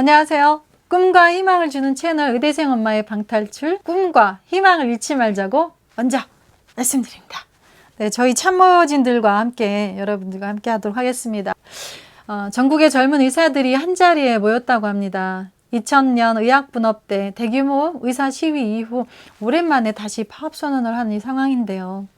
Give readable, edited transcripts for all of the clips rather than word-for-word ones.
안녕하세요. 꿈과 희망을 주는 채널 의대생 엄마의 방탈출, 꿈과 희망을 잃지 말자고 먼저 말씀드립니다. 네, 저희 참모진들과 함께 여러분들과 함께 하도록 하겠습니다. 전국의 젊은 의사들이 한자리에 모였다고 합니다. 2000년 의학분업 때 대규모 의사 시위 이후 오랜만에 다시 파업선언을 한 이 상황인데요.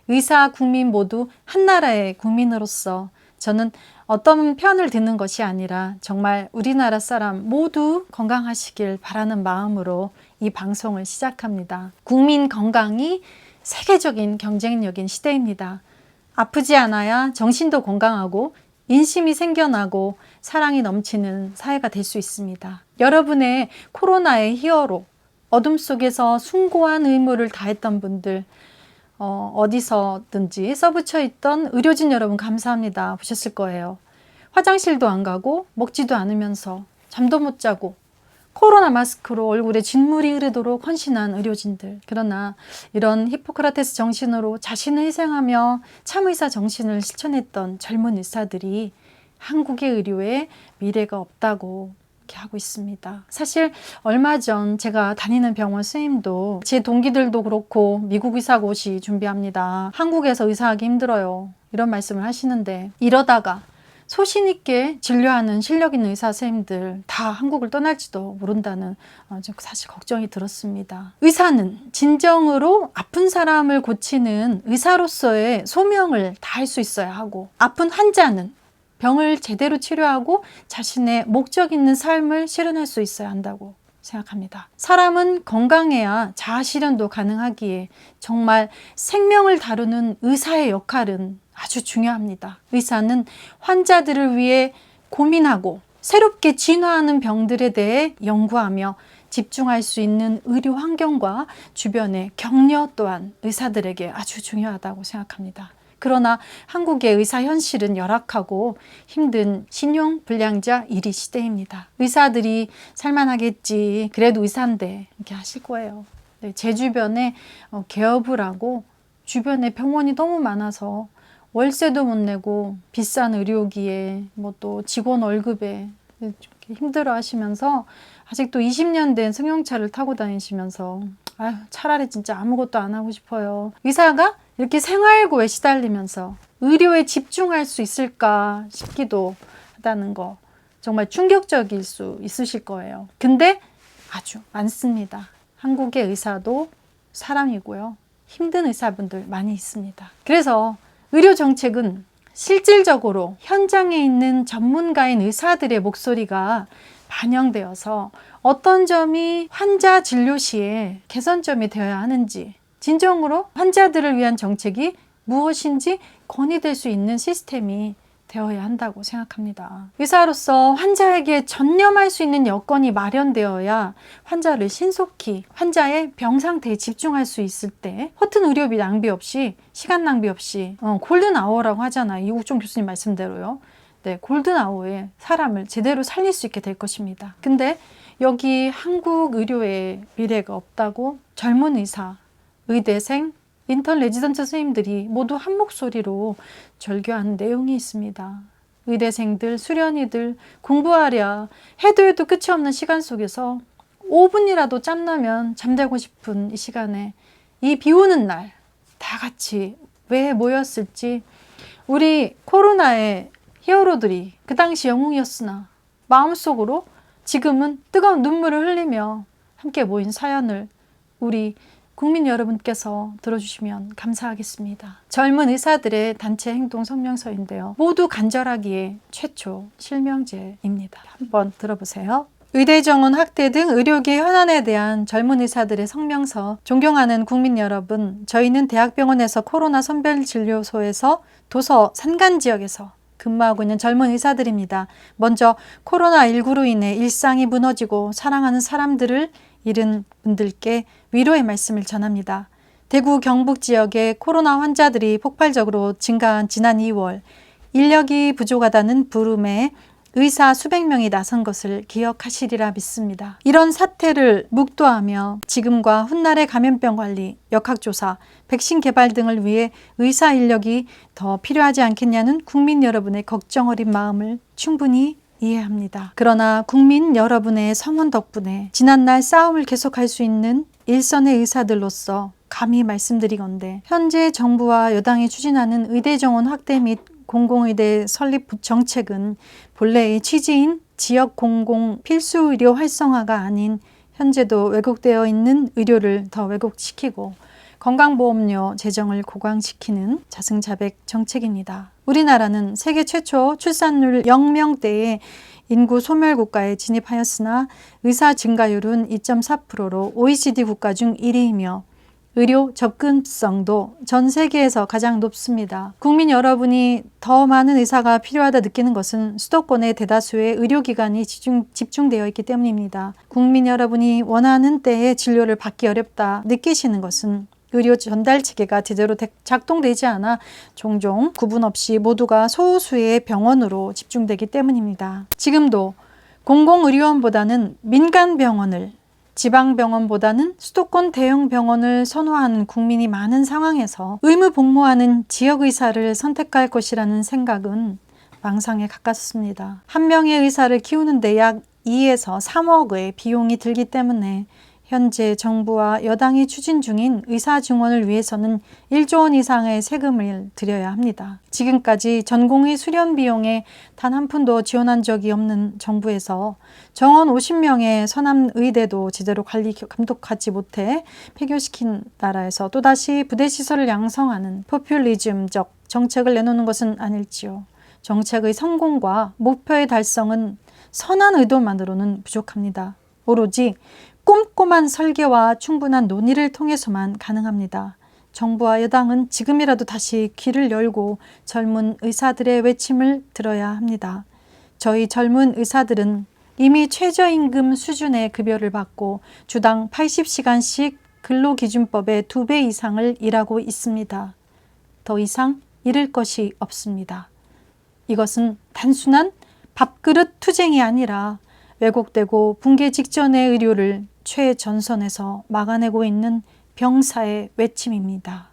의사, 국민 모두 한나라의 국민으로서 저는 어떤 편을 듣는 것이 아니라 정말 우리나라 사람 모두 건강하시길 바라는 마음으로 이 방송을 시작합니다. 국민 건강이 세계적인 경쟁력인 시대입니다. 아프지 않아야 정신도 건강하고 인심이 생겨나고 사랑이 넘치는 사회가 될 수 있습니다. 여러분의 코로나의 히어로, 어둠 속에서 숭고한 의무를 다했던 분들, 어디서든지 써붙여 있던 의료진 여러분 감사합니다. 보셨을 거예요. 화장실도 안 가고 먹지도 않으면서 잠도 못 자고 코로나 마스크로 얼굴에 진물이 흐르도록 헌신한 의료진들. 그러나 이런 히포크라테스 정신으로 자신을 희생하며 참의사 정신을 실천했던 젊은 의사들이 한국의 의료에 미래가 없다고 하고 있습니다. 사실 얼마 전 제가 다니는 병원 선생님도 제 동기들도 그렇고 미국 의사고시 준비합니다. 한국에서 의사하기 힘들어요. 이런 말씀을 하시는데 이러다가 소신 있게 진료하는 실력 있는 의사 선생님들 다 한국을 떠날지도 모른다는 사실 걱정이 들었습니다. 의사는 진정으로 아픈 사람을 고치는 의사로서의 소명을 다할 수 있어야 하고, 아픈 환자는 병을 제대로 치료하고 자신의 목적 있는 삶을 실현할 수 있어야 한다고 생각합니다. 사람은 건강해야 자아 실현도 가능하기에 정말 생명을 다루는 의사의 역할은 아주 중요합니다. 의사는 환자들을 위해 고민하고 새롭게 진화하는 병들에 대해 연구하며 집중할 수 있는 의료 환경과 주변의 격려 또한 의사들에게 아주 중요하다고 생각합니다. 그러나 한국의 의사 현실은 열악하고 힘든 신용불량자 1위 시대입니다. 의사들이 살만하겠지, 그래도 의사인데 이렇게 하실 거예요. 네, 제 주변에 개업을 하고 주변에 병원이 너무 많아서 월세도 못 내고 비싼 의료기에 또 직원 월급에 힘들어 하시면서 아직도 20년 된 승용차를 타고 다니시면서 아유, 차라리 진짜 아무것도 안 하고 싶어요. 의사가 이렇게 생활고에 시달리면서 의료에 집중할 수 있을까 싶기도 하다는 거 정말 충격적일 수 있으실 거예요. 근데 아주 많습니다. 한국의 의사도 사람이고요. 힘든 의사분들 많이 있습니다. 그래서 의료 정책은 실질적으로 현장에 있는 전문가인 의사들의 목소리가 반영되어서 어떤 점이 환자 진료 시에 개선점이 되어야 하는지, 진정으로 환자들을 위한 정책이 무엇인지 건의될 수 있는 시스템이 되어야 한다고 생각합니다. 의사로서 환자에게 전념할 수 있는 여건이 마련되어야 환자를 신속히 환자의 병 상태에 집중할 수 있을 때 허튼 의료비 낭비 없이, 시간 낭비 없이 골든 아워라고 하잖아요. 이국종 교수님 말씀대로요. 네, 골든 아워에 사람을 제대로 살릴 수 있게 될 것입니다. 근데 여기 한국 의료에 미래가 없다고 젊은 의사, 의대생, 인턴 레지던트 선생님들이 모두 한 목소리로 절규하는 내용이 있습니다. 의대생들, 수련이들 공부하랴 해도 끝이 없는 시간 속에서 5분이라도 짬나면 잠들고 싶은 이 시간에 이 비 오는 날 다 같이 왜 모였을지, 우리 코로나의 히어로들이 그 당시 영웅이었으나 마음속으로 지금은 뜨거운 눈물을 흘리며 함께 모인 사연을 우리 국민 여러분께서 들어주시면 감사하겠습니다. 젊은 의사들의 단체 행동 성명서인데요. 모두 간절하기에 최초 실명제입니다. 한번 들어보세요. 의대정원 확대 등 의료계 현안에 대한 젊은 의사들의 성명서. 존경하는 국민 여러분, 저희는 대학병원에서 코로나 선별진료소에서 도서 산간지역에서 근무하고 있는 젊은 의사들입니다. 먼저 코로나19로 인해 일상이 무너지고 사랑하는 사람들을 잃은 분들께 위로의 말씀을 전합니다. 대구 경북 지역의 코로나 환자들이 폭발적으로 증가한 지난 2월, 인력이 부족하다는 부름에 의사 수백 명이 나선 것을 기억하시리라 믿습니다. 이런 사태를 묵도하며 지금과 훗날의 감염병 관리, 역학조사, 백신 개발 등을 위해 의사 인력이 더 필요하지 않겠냐는 국민 여러분의 걱정 어린 마음을 충분히 이해합니다. 그러나 국민 여러분의 성원 덕분에 지난날 싸움을 계속할 수 있는 일선의 의사들로서 감히 말씀드리건대 현재 정부와 여당이 추진하는 의대 정원 확대 및 공공의대 설립 정책은 본래의 취지인 지역 공공 필수 의료 활성화가 아닌 현재도 왜곡되어 있는 의료를 더 왜곡시키고 건강보험료 재정을 고강시키는 자승자백 정책입니다. 우리나라는 세계 최초 출산율 0명대의 인구 소멸 국가에 진입하였으나 의사 증가율은 2.4%로 OECD 국가 중 1위이며 의료 접근성도 전 세계에서 가장 높습니다. 국민 여러분이 더 많은 의사가 필요하다 느끼는 것은 수도권의 대다수의 의료기관이 집중되어 있기 때문입니다. 국민 여러분이 원하는 때에 진료를 받기 어렵다 느끼시는 것은 의료 전달 체계가 제대로 작동되지 않아 종종 구분 없이 모두가 소수의 병원으로 집중되기 때문입니다. 지금도 공공의료원보다는 민간병원을, 지방병원보다는 수도권 대형 병원을 선호하는 국민이 많은 상황에서 의무복무하는 지역의사를 선택할 것이라는 생각은 망상에 가깝습니다. 한 명의 의사를 키우는데 약 2에서 3억의 비용이 들기 때문에 현재 정부와 여당이 추진 중인 의사 증원을 위해서는 1조 원 이상의 세금을 들여야 합니다. 지금까지 전공의 수련 비용에 단 한 푼도 지원한 적이 없는 정부에서 정원 50명의 서남 의대도 제대로 감독하지 못해 폐교시킨 나라에서 또다시 부대시설을 양성하는 포퓰리즘적 정책을 내놓는 것은 아닐지요. 정책의 성공과 목표의 달성은 선한 의도만으로는 부족합니다. 오로지 꼼꼼한 설계와 충분한 논의를 통해서만 가능합니다. 정부와 여당은 지금이라도 다시 귀를 열고 젊은 의사들의 외침을 들어야 합니다. 저희 젊은 의사들은 이미 최저임금 수준의 급여를 받고 주당 80시간씩 근로기준법의 2배 이상을 일하고 있습니다. 더 이상 잃을 것이 없습니다. 이것은 단순한 밥그릇 투쟁이 아니라 왜곡되고 붕괴 직전의 의료를 최전선에서 막아내고 있는 병사의 외침입니다.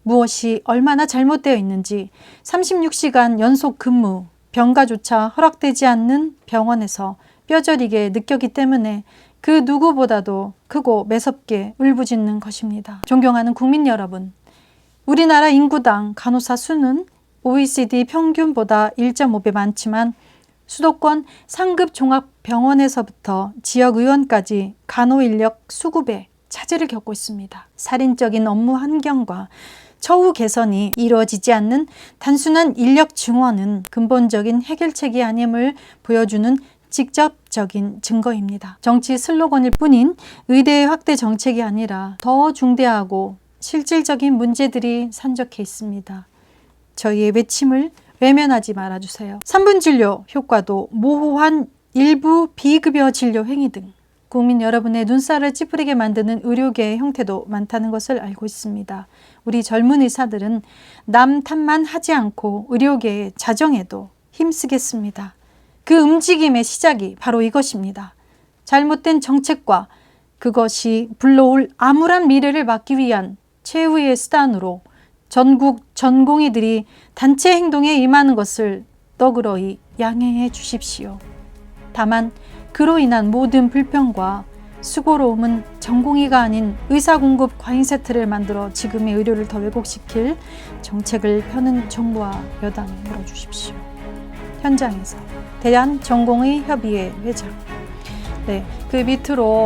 무엇이 얼마나 잘못되어 있는지 36시간 연속 근무, 병가조차 허락되지 않는 병원에서 뼈저리게 느꼈기 때문에 그 누구보다도 크고 매섭게 울부짖는 것입니다. 존경하는 국민 여러분, 우리나라 인구당 간호사 수는 OECD 평균보다 1.5배 많지만 수도권 상급 종합병원에서부터 지역의원까지 간호인력 수급에 차질을 겪고 있습니다. 살인적인 업무 환경과 처우 개선이 이루어지지 않는 단순한 인력 증원은 근본적인 해결책이 아님을 보여주는 직접적인 증거입니다. 정치 슬로건일 뿐인 의대 확대 정책이 아니라 더 중대하고 실질적인 문제들이 산적해 있습니다. 저희의 외침을 외면하지 말아주세요. 3분 진료 효과도 모호한 일부 비급여 진료 행위 등 국민 여러분의 눈살을 찌푸리게 만드는 의료계의 형태도 많다는 것을 알고 있습니다. 우리 젊은 의사들은 남 탓만 하지 않고 의료계의 자정에도 힘쓰겠습니다. 그 움직임의 시작이 바로 이것입니다. 잘못된 정책과 그것이 불러올 암울한 미래를 막기 위한 최후의 수단으로 전국 전공의들이 단체 행동에 임하는 것을 너그러이 양해해 주십시오. 다만 그로 인한 모든 불평과 수고로움은 전공의가 아닌 의사 공급 과잉 세트를 만들어 지금의 의료를 더 왜곡시킬 정책을 펴는 정부와 여당이 물어주십시오. 현장에서 대한전공의협의회 회장. 네, 그 밑으로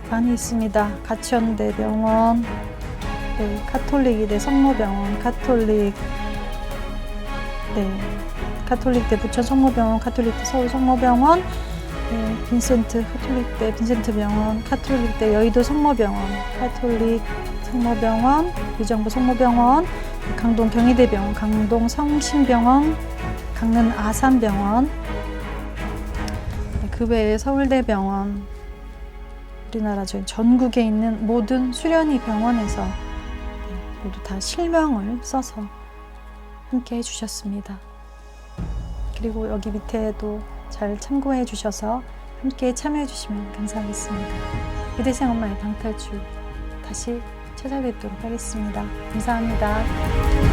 많이 있습니다. 가천대병원, 네, 가톨릭의대 성모병원, 가톨릭대 부천 성모병원, 가톨릭대 서울 성모병원, 네, 빈센트 가톨릭대 빈센트병원, 가톨릭대 여의도 성모병원, 가톨릭 성모병원, 의정부 성모병원, 강동 경희대병원, 강동 성심병원, 강릉 아산병원, 네, 그 외에 서울대병원, 우리나라 전국에 있는 모든 수련의 병원에서 모두 다 실명을 써서 함께 해주셨습니다. 그리고 여기 밑에도 잘 참고해 주셔서 함께 참여해 주시면 감사하겠습니다. 의대생 엄마의 방탈출 다시 찾아뵙도록 하겠습니다. 감사합니다.